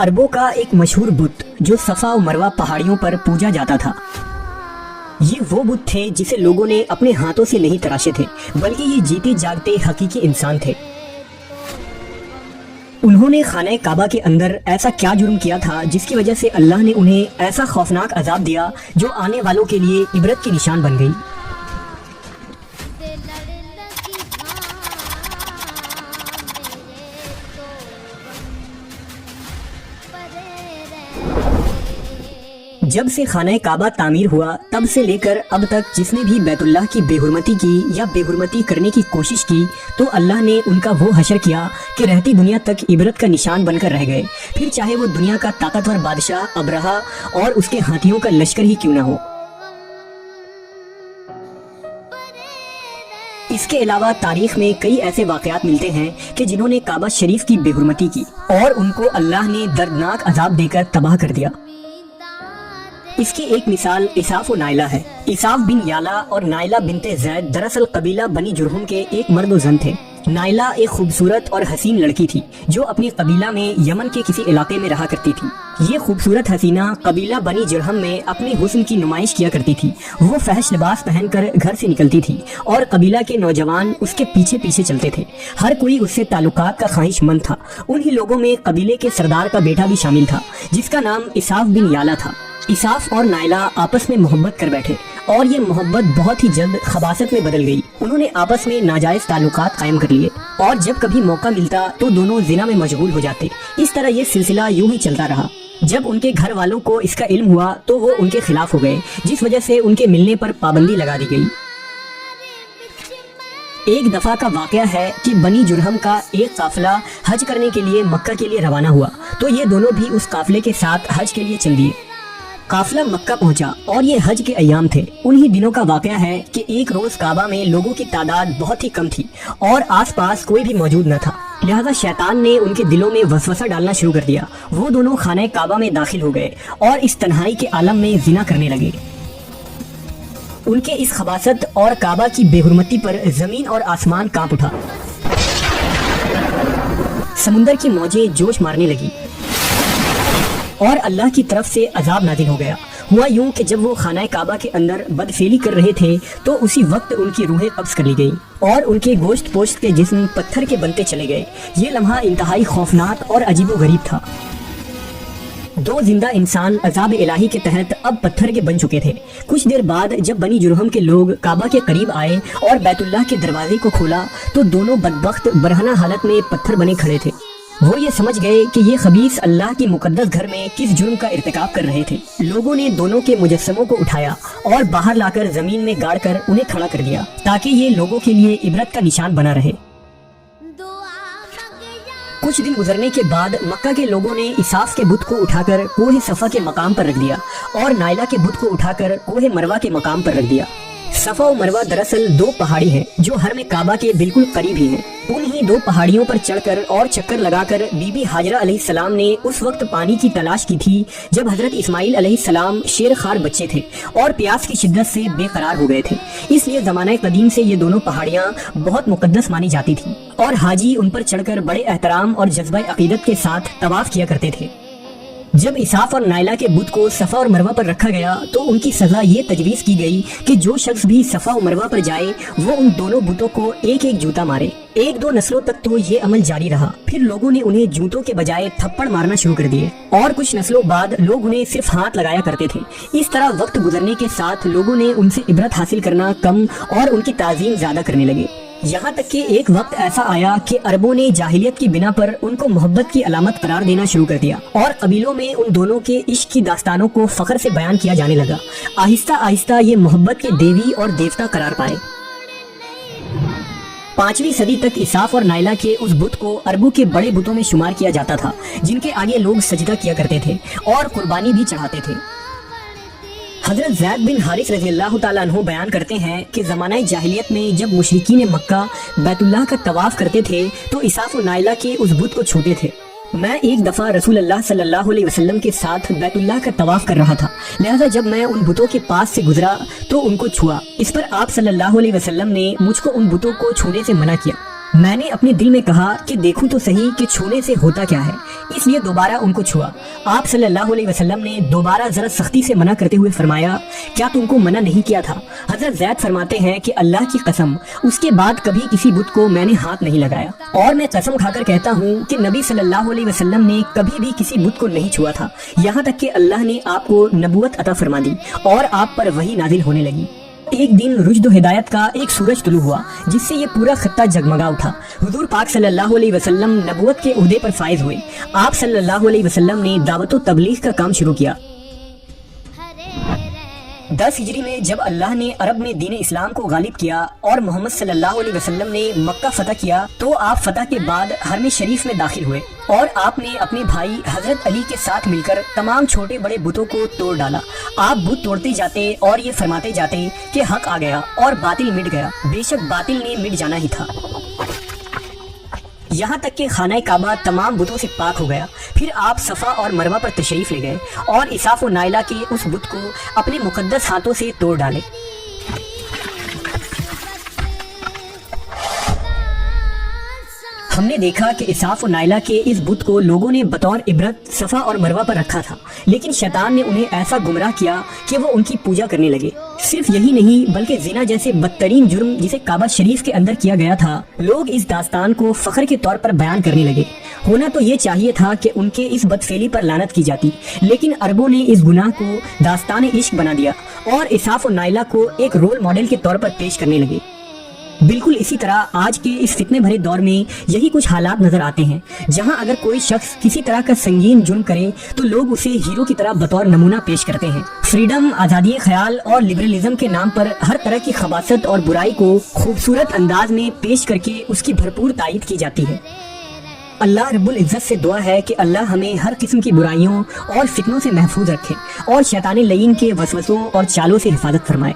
अरबों का एक मशहूर बुत जो सफा और मरवा पहाड़ियों पर पूजा जाता था। ये वो बुत थे जिसे लोगों ने अपने हाथों से नहीं तराशे थे, बल्कि ये जीते जागते हकीकी इंसान थे। उन्होंने खाने काबा के अंदर ऐसा क्या जुर्म किया था जिसकी वजह से अल्लाह ने उन्हें ऐसा खौफनाक अजाब दिया जो आने वालों के लिए इबरत की निशान बन गई। जब से खाना काबा तामीर हुआ तब से लेकर अब तक जिसने भी बैतुल्लाह की बेहुरमती की या बेहुरमती करने की कोशिश की तो अल्लाह ने उनका वो हशर किया कि रहती दुनिया तक इबरत का निशान बनकर रह गए, फिर चाहे वो दुनिया का ताकतवर बादशाह अबरहा और उसके हाथियों का लश्कर ही क्यों ना हो। इसके अलावा तारीख में कई ऐसे वाकयात मिलते हैं कि जिन्होंने काबा शरीफ की बेहुरमती की और उनको अल्लाह ने दर्दनाक अजाब देकर तबाह कर दिया। इसकी एक मिसाल इसाफ और नाइला है। इसाफ बिन याला और नाइला बिनते जैद दरअसल कबीला बनी जुरहुम के एक मर्द जन थे। नाइला एक खूबसूरत और हसीन लड़की थी जो अपनी कबीला में यमन के किसी इलाके में रहा करती थी। ये खूबसूरत हसीना कबीला बनी जुरहम में अपने हुस्न की नुमाइश किया करती थी। वो फहश लिबास पहनकर घर से निकलती थी और कबीला के नौजवान उसके पीछे पीछे चलते थे। हर कोई उससे ताल्लुकात का ख्वाहिशमंद था। उन्हीं लोगों में कबीले के सरदार का बेटा भी शामिल था जिसका नाम इसाफ बिन याला था। इसाफ और नाइला आपस में मोहब्बत कर बैठे और ये मोहब्बत बहुत ही जल्द खबासत में बदल गई। उन्होंने आपस में नाजायज ताल्लुकात कायम कर लिए और जब कभी मौका मिलता तो दोनों जिना में मशगूल हो जाते। इस तरह ये सिलसिला यूं ही चलता रहा। जब उनके घर वालों को इसका इल्म हुआ तो वो उनके खिलाफ हो गए, जिस वजह से उनके मिलने पर पाबंदी लगा दी गई। एक दफा का वाकया है कि बनी जुरहम का एक काफिला हज करने के लिए मक्का के लिए रवाना हुआ तो ये दोनों भी उस काफिले के साथ हज के लिए चल दिए। काफिला मक्का पहुंचा और ये हज के अयाम थे। उन्हीं दिनों का वाकया है कि एक रोज काबा में लोगों की तादाद बहुत ही कम थी और आसपास कोई भी मौजूद न था। लिहाजा शैतान ने उनके दिलों में वसवसा डालना शुरू कर दिया। वो दोनों खाने काबा में दाखिल हो गए और इस तन्हाई के आलम में जिना करने लगे। उनके इस खबासत और काबा की बेहुरमती पर जमीन और आसमान कांप उठा। समुंदर की मौजें जोश मारने लगी और अल्लाह की तरफ से अजाब नाजिल हो गया। हुआ यूं कि जब वो खाना काबा के अंदर बदफेली कर रहे थे तो उसी वक्त उनकी रूहें कब्ज कर ली गई और उनके गोश्त पोश्त के जिस्म पत्थर के बनते चले गए। ये लम्हा इंतहाई खौफनाक और अजीबोगरीब था। दो जिंदा इंसान अजाब इलाही के तहत अब पत्थर के बन चुके थे। कुछ देर बाद जब बनी जुरहम के लोग काबा के करीब आए और बैतुल्लाह के दरवाजे को खोला तो दोनों बदबख्त बरहना हालत में पत्थर बने खड़े थे। वो ये समझ गए कि ये खबीस अल्लाह की मुकद्दस घर में किस जुर्म का इर्तिकाब कर रहे थे। लोगों ने दोनों के मुजस्समों को उठाया और बाहर लाकर जमीन में गाड़ कर उन्हें खड़ा कर दिया ताकि ये लोगों के लिए इबरत का निशान बना रहे। कुछ दिन गुजरने के बाद मक्का के लोगों ने इसाफ के बुत को उठाकर कोहे सफा के मकाम पर रख दिया और नाइला के बुत को उठाकर कोहे मरवा के मकाम पर रख दिया। सफा और मरवा दरअसल दो पहाड़ी हैं जो हरम काबा के बिल्कुल करीब ही हैं। उन्हीं दो पहाड़ियों पर चढ़कर और चक्कर लगाकर बीबी हाजरा अलैहिस्सलाम ने उस वक्त पानी की तलाश की थी जब हजरत इस्माइल अलैहिस्सलाम शेर खार बच्चे थे और प्यास की शिद्दत से बेकरार हो गए थे। इसलिए जमाना कदीम से ये दोनों पहाड़ियाँ बहुत मुकद्दस मानी जाती थी और हाजी उन पर चढ़कर बड़े एहतराम और जज्बा अकीदत के साथ तवाफ किया करते थे। जब इसाफ और नाइला के बुत को सफा और मरवा पर रखा गया तो उनकी सजा ये तजवीज़ की गई कि जो शख्स भी सफा और मरवा पर जाए वो उन दोनों बुतों को एक एक जूता मारे। एक दो नस्लों तक तो ये अमल जारी रहा। फिर लोगों ने उन्हें जूतों के बजाय थप्पड़ मारना शुरू कर दिए और कुछ नस्लों बाद लोग उन्हें सिर्फ हाथ लगाया करते थे। इस तरह वक्त गुजरने के साथ लोगों ने उनसे इबरत हासिल करना कम और उनकी ताज़ीम ज्यादा करने लगे। यहाँ तक कि एक वक्त ऐसा आया कि अरबों ने जाहिलियत की बिना पर उनको मोहब्बत की अलामत करार देना शुरू कर दिया और कबीलों में उन दोनों के इश्क की दास्तानों को फख्र से बयान किया जाने लगा। आहिस्ता आहिस्ता ये मोहब्बत के देवी और देवता करार पाए। 5वीं सदी तक इसाफ और नाइला के उस बुत को अरबों के बड़े बुतों में शुमार किया जाता था जिनके आगे लोग सजदा किया करते थे और कुर्बानी भी चढ़ाते थे। हजरत ज़ैद बिन हारिस रज़ियल्लाहु ताला अन्हु बयान करते हैं कि ज़माना जाहिलियत में जब मुशरिकीन मक्का बैतुल्लाह का तवाफ करते थे तो इसाफ और नाइला के उस बुत को छूते थे। मैं एक दफ़ा रसूल अल्लाह सल्लल्लाहु अलैहि वसल्लम के साथ बैतुल्लाह का तवाफ कर रहा था। लिहाजा जब मैं उन बुतों के पास से गुजरा तो उनको छुआ। इस पर आप सल्लल्लाहु अलैहि वसल्लम ने मुझको उन बुतों को छूने से मना किया। میں نے اپنے دل میں کہا کہ دیکھوں تو صحیح کہ چھونے سے ہوتا کیا ہے، اس لیے دوبارہ ان کو چھوا۔ آپ صلی اللہ علیہ وسلم نے دوبارہ ذرا سختی سے منع کرتے ہوئے فرمایا، کیا تم کو منع نہیں کیا تھا؟ حضرت زید فرماتے ہیں کہ اللہ کی قسم اس کے بعد کبھی کسی بت کو میں نے ہاتھ نہیں لگایا، اور میں قسم کھا کر کہتا ہوں کہ نبی صلی اللہ علیہ وسلم نے کبھی بھی کسی بت کو نہیں چھوا تھا، یہاں تک کہ اللہ نے آپ کو نبوت عطا فرما دی اور آپ پر وحی نازل ہونے لگی۔ ایک دن رشد و ہدایت کا ایک سورج طلوع ہوا جس سے یہ پورا خطہ جگمگا اٹھا۔ حضور پاک صلی اللہ علیہ وسلم نبوت کے عہدے پر فائز ہوئے۔ آپ صلی اللہ علیہ وسلم نے دعوت و تبلیغ کا کام شروع کیا۔ 10 ہجری میں جب اللہ نے عرب میں دین اسلام کو غالب کیا اور محمد صلی اللہ علیہ وسلم نے مکہ فتح کیا تو آپ فتح کے بعد حرم شریف میں داخل ہوئے اور آپ نے اپنے بھائی حضرت علی کے ساتھ مل کر تمام چھوٹے بڑے بتوں کو توڑ ڈالا۔ آپ بت توڑتے جاتے اور یہ فرماتے جاتے کہ حق آ گیا اور باطل مٹ گیا، بے شک باطل نے مٹ جانا ہی تھا، یہاں تک کہ خانہ کعبہ تمام بتوں سے پاک ہو گیا۔ پھر آپ صفا اور مروہ پر تشریف لے گئے اور اساف و نائلہ کے اس بت کو اپنے مقدس ہاتھوں سے توڑ ڈالے۔ ہم نے دیکھا کہ اساف و نائلہ کے اس بت کو لوگوں نے بطور عبرت صفا اور مروہ پر رکھا تھا، لیکن شیطان نے انہیں ایسا گمراہ کیا کہ وہ ان کی پوجا کرنے لگے۔ صرف یہی نہیں بلکہ زنا جیسے بدترین جرم جسے کعبہ شریف کے اندر کیا گیا تھا، لوگ اس داستان کو فخر کے طور پر بیان کرنے لگے۔ ہونا تو یہ چاہیے تھا کہ ان کے اس بدفعلی پر لعنت کی جاتی، لیکن عربوں نے اس گناہ کو داستان عشق بنا دیا اور اساف و نائلہ کو ایک رول ماڈل کے طور پر پیش کرنے لگے۔ بالکل اسی طرح آج کے اس فتنے بھرے دور میں یہی کچھ حالات نظر آتے ہیں، جہاں اگر کوئی شخص کسی طرح کا سنگین جرم کرے تو لوگ اسے ہیرو کی طرح بطور نمونہ پیش کرتے ہیں۔ فریڈم، آزادی خیال اور لبرلزم کے نام پر ہر طرح کی خباثت اور برائی کو خوبصورت انداز میں پیش کر کے اس کی بھرپور تائید کی جاتی ہے۔ اللہ رب العزت سے دعا ہے کہ اللہ ہمیں ہر قسم کی برائیوں اور فتنوں سے محفوظ رکھے اور شیطان لعین کے وسوسوں اور چالوں سے حفاظت فرمائے۔